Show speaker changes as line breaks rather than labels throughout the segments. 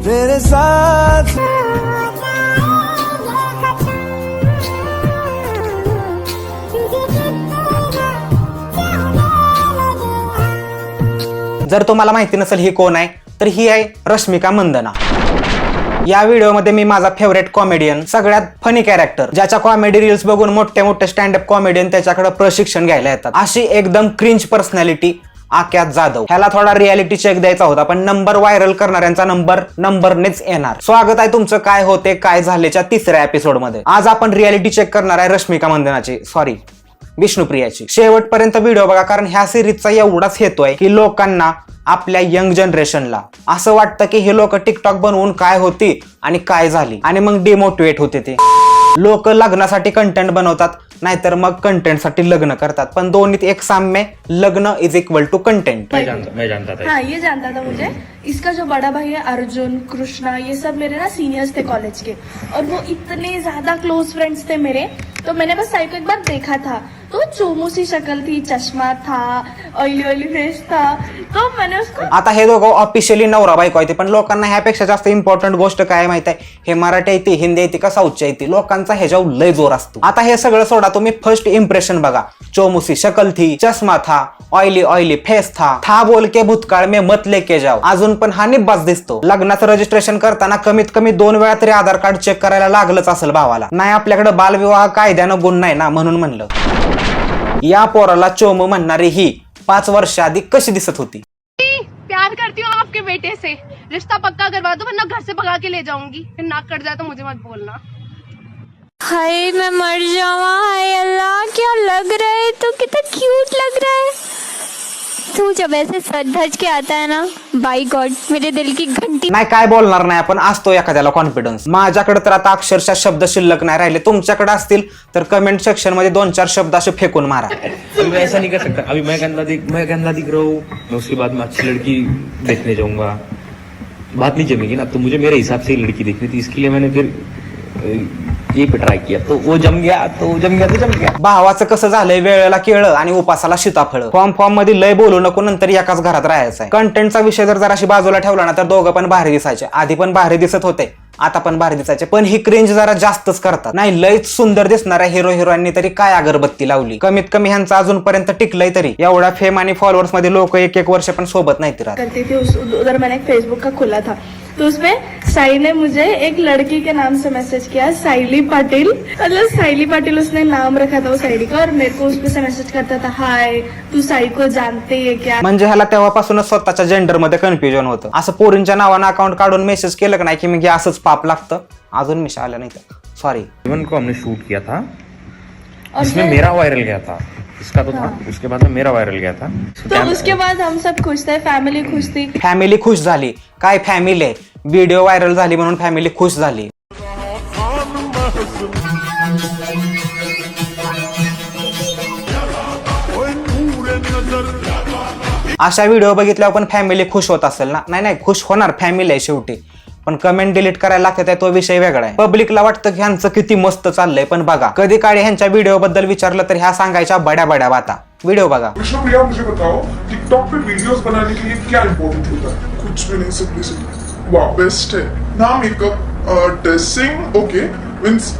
तेरे साथ
जर तुम्हाला माहिती नसेल ही कोण आहे तर ही आहे रश्मिका मंदना। या व्हिडिओमध्ये मी माझा फेवरेट कॉमेडियन, सगळ्यात फनी कॅरेक्टर, ज्याच्या कॉमेडी रील्स बघून मोठे मोठे स्टँडअप कॉमेडियन त्याच्याकडे प्रशिक्षण घ्यायला येतात, अशी एकदम क्रिंज पर्सनॅलिटी आक्यात जाधव। ह्याला थोडा रियालिटी चेक द्यायचा होता, पण नंबर व्हायरल करणाऱ्यांचा नंबरनेच येणार। स्वागत आहे तुमचं काय होते काय झालेच्या तिसऱ्या एपिसोड मध्ये। आज आपण रियालिटी चेक करणार आहे रश्मिका मंदनाची, सॉरी विष्णुप्रियाची। शेवटपर्यंत व्हिडिओ बघा, कारण ह्या सिरीजचा एवढाच हेतू आहे की लोकांना, आपल्या यंग जनरेशनला असं वाटतं की हे लोक टिकटॉक बनवून काय होती आणि काय झाली, आणि मग डिमोटिवेट होते ते लोक। लग्नासाठी कंटेंट बनवतात, नाहीतर मग कंटेंट साठी लग्न करतात, पण दोन्हीत एक साम्य, लग्न इज इक्वल टू कंटेंट।
मैं जानता था।
हाँ, ये जानता था मुझे। इसका जो बड़ा भाई है अर्जुन, कृष्णा, ये सब मेरे ना सीनियर्स थे कॉलेज के, और वो इतने ज्यादा क्लोज फ्रेंड्स थे मेरे। तो मैंने बस साई को एक बार देखा था, तो चोमू सी शक्ल थी, चश्मा था, ऑयली फेस था, तो मैंने उसको।
आता हे दोघं ऑफिशियली नवरा बायको आहे, पण लोकांना ह्यापेक्षा जास्त इम्पॉर्टंट गोष्ट काय माहिती आहे, हे मराठी येते, हिंदी येते का साऊथची येते, लोकांचा ह्याच्यावर लय जोर असतो। आता हे सगळं सोडा, तुम्ही फर्स्ट इम्प्रेशन बघा। चोमुसी शक्ल थी, चष्मा था, ऑयली फेस था बोल के भूतकाळ में मत लेके जाओ, अजून पण हा निब्बाच दिसतो। लग्नाचं रजिस्ट्रेशन करताना कमीत कमी 2 वेळा तरी आधार कार्ड चेक करायला लागलंच असेल भावाला। नाही आपल्याकडे बालविवाह कायद्यानं गुण नाही ना, म्हणून म्हणलं। या पोराला चोमू म्हणणारी ही 5 वर्ष आधी कशी दिसत होती?
प्यार करती हूँ आपके बेटे से, रिश्ता पक्का करवा दो वरना घर से भगा के ले जाऊंगी, फिर नाक कट जाए तो मुझे मत बोलना।
हाय मैं मर जावा, हाय अल्लाह क्या लग रहा है, तो कितना क्यूट लग रहा है तू। जब ऐसे सज धज के आता है ना, बाय गॉड मेरे दिल की घंटी।
नाही काय बोलणार नाही आपण, असतो एखाद्याला कॉन्फिडन्स। माझ्याकडे तर आता अक्षरशः शब्द शिल्लक नाही राहिले, तुमच्याकडे असतील तर कमेंट सेक्शन मध्ये 2-4 शब्द असे फेकून मारा।
मैं ऐसा नहीं कर सकता। अभी मैं गंदा दिख रहा हूँ, मैं उसके बाद में अच्छी लड़की देखने जाऊंगा, बात नहीं जमेगी ना। तो मुझे मेरे हिसाब से ही लड़की देखनी थी, इसके लिए मैंने फिर ये पे ट्राई किया, तो वो जम गया।
भावाचं कसं झालंय, वेळेला केळं आणि उपासाला सीताफळ। फॉर्म मध्ये लय बोलू नको, नंतर एकाच घरात राहायचं आहे। कंटेंटचा विषय जर जराशी बाजूला ठेवला ना, तर दोघं पण भारी दिसायचे, आधी पण भारी दिसत होते, आता पण भारी दिसायचे, पण ही क्रेंज जरा जास्तच करतात। नाही लयच सुंदर दिसणाऱ्या हिरो हिरोईननी तरी काय अगरबत्ती लावली, कमीत कमी ह्यांचं अजूनपर्यंत टिकलंय तरी। एवढा फेम आणि फॉलोअर्स मध्ये लोक 1-1 वर्ष पण सोबत नाही राहत।
करती थी उधर मैंने एक फेसबुक का खोला था, तो उसमें साई ने मुझे एक लड़की के नाम से मैसेज किया, साइली पाटिल, मतलब साइली पाटिल उसने नाम रखा था वो साइली का, और मेरे को उसपे से मैसेज करता था, हाय तू साई को जानते है क्या।
म्हणजे ह्याला तेव्हापासूनच स्वतःच्या जेंडर मध्ये कन्फ्युजन होतं। असं पोरींच्या नावानं अकाउंट काढून मेसेज केलं का नाही की मग असंच पाप लागतं। अजून मिशा आलं नाही तर सॉरी।
इवन को हमने शूट किया था,
और
इसमें मेरा वायरल गया था, इसका तो था, उसके बाद में मेरा वायरल गया था।
तो उसके बाद हम सब खुश थे, फैमिली खुश थी।
फॅमिली खुश झाली, काय फॅमिली आहे, व्हिडिओ व्हायरल झाली म्हणून फॅमिली खुश झाली। अशा व्हिडिओ बघितल्यावर पण फॅमिली खुश होत असेल ना? नाही खुश होणार, फॅमिली आहे शेवटी, पण कमेंट डिलीट करायला लागते तो विषय वेगळा आहे। पब्लिकला वाटतं की ह्यांचं किती मस्त चाललंय, पण बघा कधी काळी ह्यांच्या व्हिडिओ बद्दल विचारलं तर ह्या सांगायच्या बड्या बाता। व्हिडिओ बघा।
विष्णुप्रिया मुझे बताओ, टिकटॉक पे वीडियोस बनाने के लिए क्या इम्पोर्टेंट होता है? कुछ भी नहीं, सिंपलिसिटी। वाह बेस्ट है ना। Makeup, dressing okay, means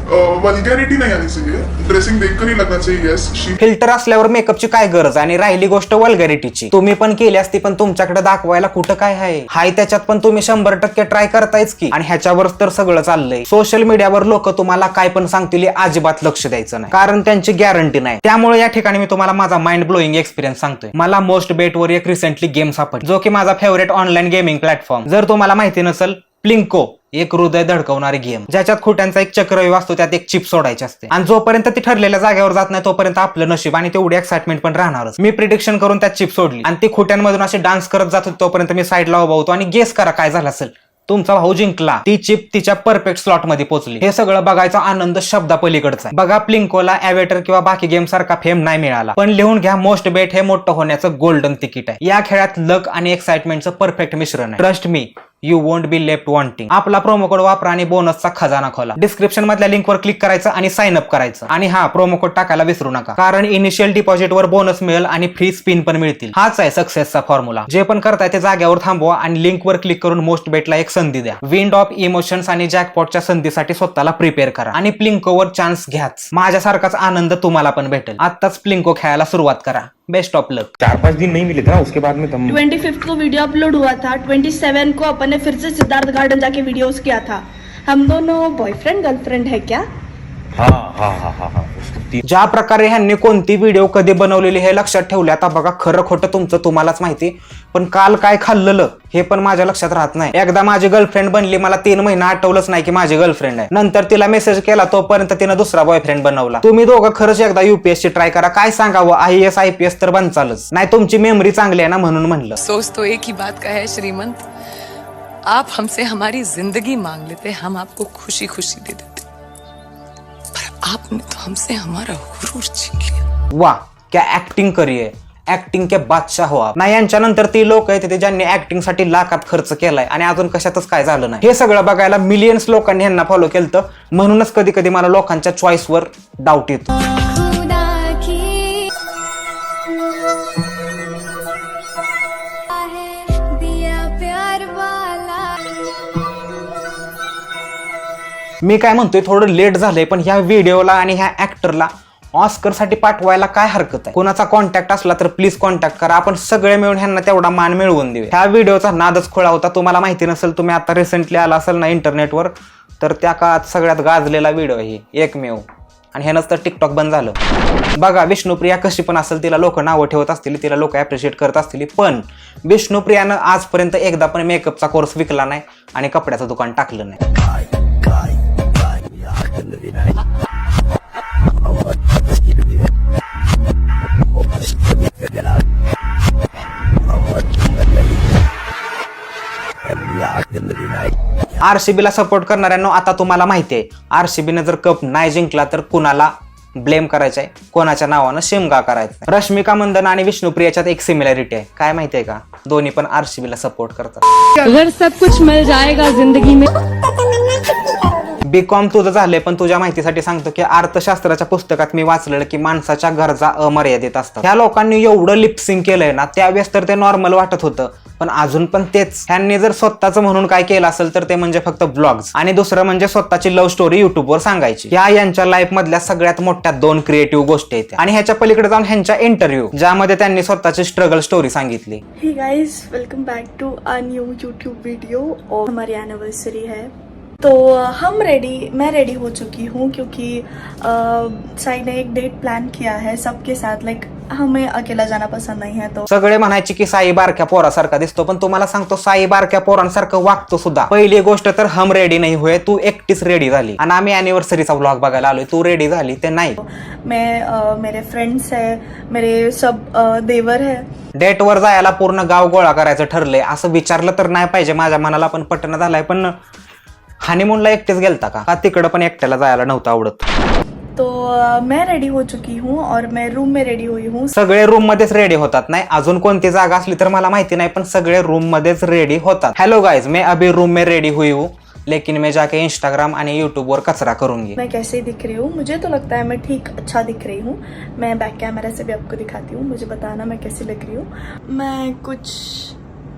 vulgarity नहीं आनी चाहिए, ड्रेसिंग देखकर ही लगना चाहिए यस शी।
फिल्टर असल्यावर मेकअपची काय गरज, आणि राहिली गोष्ट वल्गॅरिटीची, तुम्ही पण केली असती, पण तुमच्याकडे दाखवायला कुठं काय आहे, हाय त्याच्यात पण तुम्ही 100% ट्राय करतायच की। आणि ह्याच्यावरच तर सगळं चाललंय। सोशल मीडियावर लोक तुम्हाला काय पण सांगतील, अजिबात लक्ष द्यायचं नाही, कारण त्यांची गॅरंटी नाही। त्यामुळे या ठिकाणी मी तुम्हाला माझा माइंड ब्लोईंग एक्सपिरियन्स सांगतोय। मला मोस्ट बेट वर एक रिसेंटली गेम सापडली, जो की माझा फेवरेट ऑनलाईन गेमिंग प्लॅटफॉर्म। जर तुम्हाला माहिती नसेल, प्लिंको एक हृदय धडकवणारी गेम, ज्याच्यात खोट्यांचा एक चक्रव्यूह असतो, त्यात एक चिप सोडायची असते, आणि जोपर्यंत ती ठरलेल्या जागेवर जात नाही तोपर्यंत आपलं नशीब आणि तेवढी एक्साइटमेंट पण राहणारच। मी प्रिडिक्शन करून त्यात चिप सोडली आणि ती खोट्यांमधून अशी डान्स करत जात होती, तोपर्यंत मी साईडला उभा होतो आणि गेस करा काय झालं असेल, तुमचा भाऊ जिंकला। ती चिप तिच्या परफेक्ट स्लॉट मध्ये पोहोचली। हे सगळं बघायचा आनंद शब्दापलीकडचा आहे। बघा प्लिंकोला एवेटर किंवा बाकी गेम सारखा फेम नाही मिळाला, पण लिहून घ्या, मोस्ट बेट हे मोठं होण्याचं गोल्डन तिकीट आहे। या खेळात लक आणि एक्साइटमेंटचं परफेक्ट मिश्रण आहे। Trust me, you won't be left wanting. आपला प्रोमो कोड वापरा आणि बोनसचा खजाना खोला. डिस्क्रिप्शन मधल्या लिंकवर क्लिक करायचं आणि साइन अप करायचं. आणि हा प्रोमो कोड टाकायला विसरू नका, कारण इनिशियल डिपॉझिट वर बोनस मिळेल आणि फ्री स्पिन पण मिळतील. हाच आहे सक्सेसचा फॉर्म्युला. जे पण करताय ते जाग्यावर थांबवा आणि लिंकवर क्लिक करून मोस्ट बेटला एक संधी द्या. विंड ऑफ इमोशन्स आणि जॅकपॉटच्या संधीसाठी स्वतःला प्रिपेअर करा आणि प्लिंकोवर चान्स घ्याच. माझ्यासारखाच आनंद तुम्हाला पण भेटेल. आताच प्लिंको खेळायला सुरुवात करा. बेस्ट ऑफ लक.
4-5 दिन नहीं मिले थे ना, उसके बाद में तुम
25 को वीडियो अपलोड हुआ था, 27 को अपन ने फिर से सिद्धार्थ गार्डन जाके वीडियोस किया था. हम दोनों बॉयफ्रेंड गर्लफ्रेंड है क्या?
हाँ.
ज्या प्रकारे ह्यांनी कोणती व्हिडिओ कधी बनवलेली हे लक्षात ठेवले. आता बघा, खरं खोटं तुमचं तुम्हालाच माहिती, पण काल काय खाल्लेलं हे पण माझ्या लक्षात राहत नाही. एकदा माझी गर्लफ्रेंड बनली, मला 3 महिने आठवलंच नाही की माझी गर्लफ्रेंड आहे. नंतर तिला मेसेज केला, तोपर्यंत तिनं दुसरा बॉयफ्रेंड बनवला. तुम्ही दोघं खरंच एकदा UPSC ट्राय करा. काय सांगावं, IAS IPS तर बनचालच नाही. तुमची मेमरी चांगली आहे ना, म्हणून म्हणलं.
सोच तो एक ही बात का है श्रीमंत, आप हमसे हमारी जिंदगी मांग लेते, हम आपको खुशी खुशी दे देते, पर आपने तो हमसे हमारा गुरूर छीन लिया.
वाह, क्या ऍक्टिंग करिये. ऍक्टिंग के बादशाह हो आप. नाही, यांच्यानंतर ती लोक आहेत ते ज्यांनी ऍक्टिंग साठी लाखात खर्च केलाय आणि अजून कशातच काय झालं नाही. हे सगळं बघायला मिलियन्स लोकांनी यांना फॉलो केलं. म्हणूनच कधी कधी मला लोकांच्या चॉईसवर डाऊट येतो. मी काय म्हणतोय, थोडं लेट झालंय, पण ह्या व्हिडिओला आणि ह्या ऍक्टरला ऑस्कर साठी पाठवायला काय हरकत आहे. कोणाचा कॉन्टॅक्ट असला तर प्लीज कॉन्टॅक्ट करा. आपण सगळे मिळून ह्यांना तेवढा मान मिळवून देऊ. ह्या व्हिडिओचा नादच खोळा होता. तुम्हाला माहिती नसेल, तुम्ही आता रिसेंटली आला असेल ना इंटरनेटवर, तर त्या काळात सगळ्यात गाजलेला व्हिडिओ ही एकमेव. आणि हे नसतं टिकटॉक बंद झालं. बघा, विष्णुप्रिया कशी पण असेल, तिला लोक नावं ठेवत असतील, तिला लोक ऍप्रिशिएट करत असतील, पण विष्णुप्रियानं आजपर्यंत एकदा पण मेकअपचा कोर्स विकला नाही आणि कपड्याचं दुकान टाकलं नाही. RCBला सपोर्ट करणाऱ्यांनो, आता तुम्हाला माहिती आहे, RCBने जर कप नाही जिंकला तर कुणाला ब्लेम करायचं आहे, कोणाच्या नावानं शिमगा करायचा. रश्मिका मंदन आणि विष्णुप्रियाच्यात एक सिमिलॅरिटी आहे. काय माहितीये का, दोन्ही पण RCBला सपोर्ट करतात.
अगर सब कुछ मिल जाएगा जिंदगी में.
BCom तुझं झालंय, पण तुझ्या माहितीसाठी सांगतो की अर्थशास्त्राच्या पुस्तकात मी वाचलेलं की माणसाच्या गरजा अमर्यादित असतात. ह्या लोकांनी एवढं लिपसिंग केलंय ना, त्यावेळेस तर ते नॉर्मल वाटत होतं, पण अजून पण तेच. ह्यांनी जर स्वतःच म्हणून काय केलं असेल तर ते म्हणजे फक्त ब्लॉग्स, आणि दुसरं म्हणजे स्वतःची लव्ह स्टोरी युट्यूबवर सांगायची. ह्या यांच्या लाईफ मधल्या सगळ्यात मोठ्या 2 क्रिएटिव्ह गोष्टी आहेत. आणि ह्याच्या पलीकडे जाऊन ह्यांच्या इंटरव्ह्यू, ज्यामध्ये त्यांनी स्वतःची स्ट्रगल स्टोरी सांगितली.
Hey guys, welcome back to a new YouTube video. और हमारी एनिवर्सरी है, तो मैं रेडी हो चुकी हूँ, क्योंकि साई ने एक डेट प्लान किया है सबके साथ. लाइक हमें अकेला जाना पसंद नहीं है. तो
सगळे म्हणायचे की साई बारक्या पोरासारखा दिसतो, पण तुम्हाला सांगतो, साई बारक्या पोरांसारखं वागतो सुद्धा. पहिली गोष्ट तर हम रेडी नाही हुए, तू एकटीच रेडी झाली. आणि आम्ही अॅनिव्हर्सरीचा व्लॉग बघायला आलोय, तू रेडी झाली ते नाही.
मैं मेरे फ्रेंड्स है, मेरे सब देवर है.
डेटवर जायला पूर्ण गाव गोळा करायचं ठरलंय. असं विचारलं तर नाही पाहिजे, माझ्या मनाला पण पटणं झालंय. पण हनीमूनला एकटेच गेलता का तिकडं पण एकट्याला जायला नव्हतं आवडत.
तो मैं रेडी हो चुकी हूँ और मैं रूम में रेडी हुई हूँ.
सगळे रूम मध्येच रेडी होतात. नाही, अजून कोणती जागा असली तर मला माहिती नाही, पण सगळे रूम मध्येच रेडी होतात. हॅलो गाइज, मैं अभी रूम में रेडी हुई हूँ, लेकिन मैं जाके इंस्टाग्राम आणि यूट्यूब वर कचरा करूंगी.
मैं कैसे दिख रही हूँ? मुझे तो लगता है मैं ठीक अच्छा दिख रही हूँ. मैं बैक कैमरा से भी आपको दिखाती हूँ, मुझे बताना मैं कैसी लग रही हूँ. मैं कुछ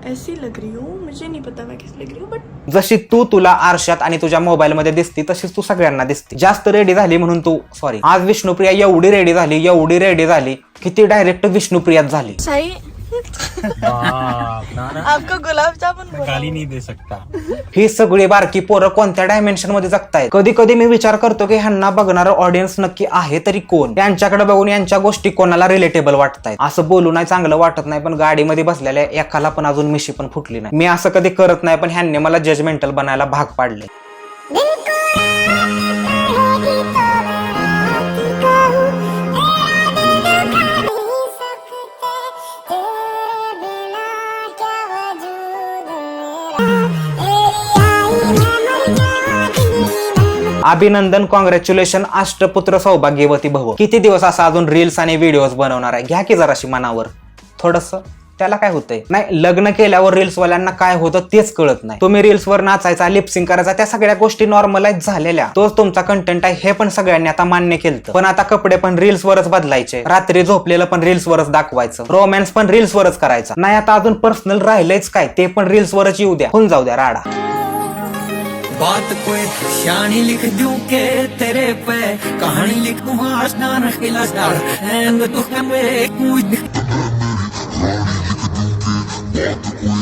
ऐसी लग रही हूँ, मुझे नहीं पता मैं कैसी लग रही हूँ, बट
जशी तू तुला आरशात आणि तुझ्या मोबाईल मध्ये दिसती तशीच तू सगळ्यांना दिसती. जास्त रेडी झाली म्हणून तू सॉरी. आज विष्णुप्रिया एवढी रेडी झाली की ती डायरेक्ट विष्णुप्रियाच झाली.
सही. आपको गुलाब जामुन
गाली नहीं दे सकता.
ही सगळी बारकी पोरं कोणत्या डायमेन्शन मध्ये जगतायत. कधी कधी मी विचार करतो की ह्यांना बघणारं ऑडियन्स नक्की आहे तरी कोण. त्यांच्याकडे बघून यांच्या गोष्टी कोणाला रिलेटेबल वाटतायत. असं बोलू नाही चांगलं वाटत नाही, पण गाडीमध्ये बसलेल्या एकाला पण अजून मिशी पण फुटली नाही. मी असं कधी करत नाही, पण ह्यांनी मला जजमेंटल बनायला भाग पाडले. अभिनंदन, कॉंग्रॅच्युलेशन, अष्टपुत्र सौभाग्यवती भव. किती दिवस असा अजून रील्स आणि व्हिडिओज बनवणार आहे? घ्या की जराशी मनावर. थोडस त्याला काय होतंय? नाही, लग्न केल्यावर रील्स वाल्यांना काय होतं तेच कळत नाही. तुम्ही रील्सवर नाचायचा, लिपसिंग करायचा, त्या सगळ्या गोष्टी नॉर्मलाइज झालेल्या, तोच तुमचा कंटेंट आहे हे पण सगळ्यांनी आता मान्य केलं. पण आता कपडे पण रील्सवरच बदलायचे, रात्री झोपलेलं पण रील्सवरच दाखवायचं, रोमॅन्स पण रील्सवरच करायचा. नाही आता अजून पर्सनल राहिलंच काय, ते पण रील्सवरच येऊ द्या, होऊन जाऊ द्या राडा.
बात कोई शानी लिख दूं के तेरे पे कहानी लिख दूं आसमान खिला डाल एंड तू मेरे कूद.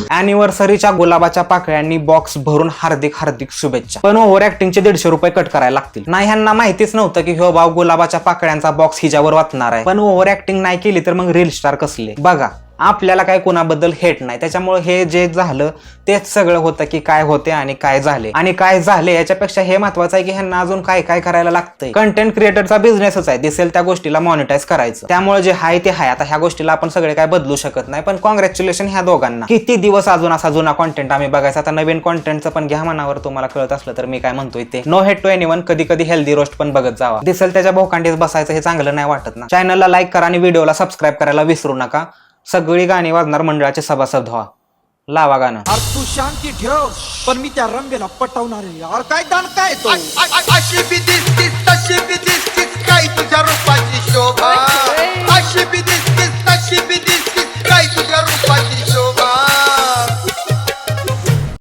अॅनिव्हर्सरीच्या गुलाबाच्या पाकळ्यांनी बॉक्स भरून हार्दिक हार्दिक शुभेच्छा. पण ओव्हर ऍक्टिंगचे 150 रुपये कट करायला लागतील. नाही, ह्यांना माहितीच नव्हतं की हो भाव गुलाबाच्या पाकळ्यांचा बॉक्स हिच्यावर वाचणार आहे. पण ओव्हर ऍक्टिंग नाही केली तर मग रील स्टार कसले. बघा, आपल्याला काय कोणाबद्दल हेट नाही, त्याच्यामुळे हे जे झालं तेच सगळं होतं की काय होते आणि काय झाले. आणि काय झाले याच्यापेक्षा हे महत्वाचं आहे की ह्यांना अजून काय काय करायला लागतंय. कंटेंट क्रिएटरचा बिझनेसच आहे, दिसेल त्या गोष्टीला मॉनिटाईज करायचं. त्यामुळे जे हाय ते हाय. आता ह्या गोष्टीला आपण सगळे काय बदलू शकत नाही. पण कॉंग्रॅच्युलेशन ह्या दोघांना. किती दिवस अजून असा जुना कॉन्टेंट आम्ही बघायचा. आता नवीन कॉन्टेंटचं पण घ्या मनावर. तुम्हाला कळत असलं तर मी काय म्हणतोय ते. No hate to anyone. कधी कधी हेल्दी रोस्ट पण बघत जावा. दिसेल त्याच्या भोकांडीत बसायचं हे चांगलं नाही वाटत ना. चॅनलला लाईक करा आणि व्हिडिओला सबस्क्राईब करायला विसरू नका. सगळी गाणी वाजणार मंडळाचे सभासद व्हा. लावा गाणं.
तू शांती ठेव पण मी त्या रंगेला पटवणार आहे. यार काय दान काय तो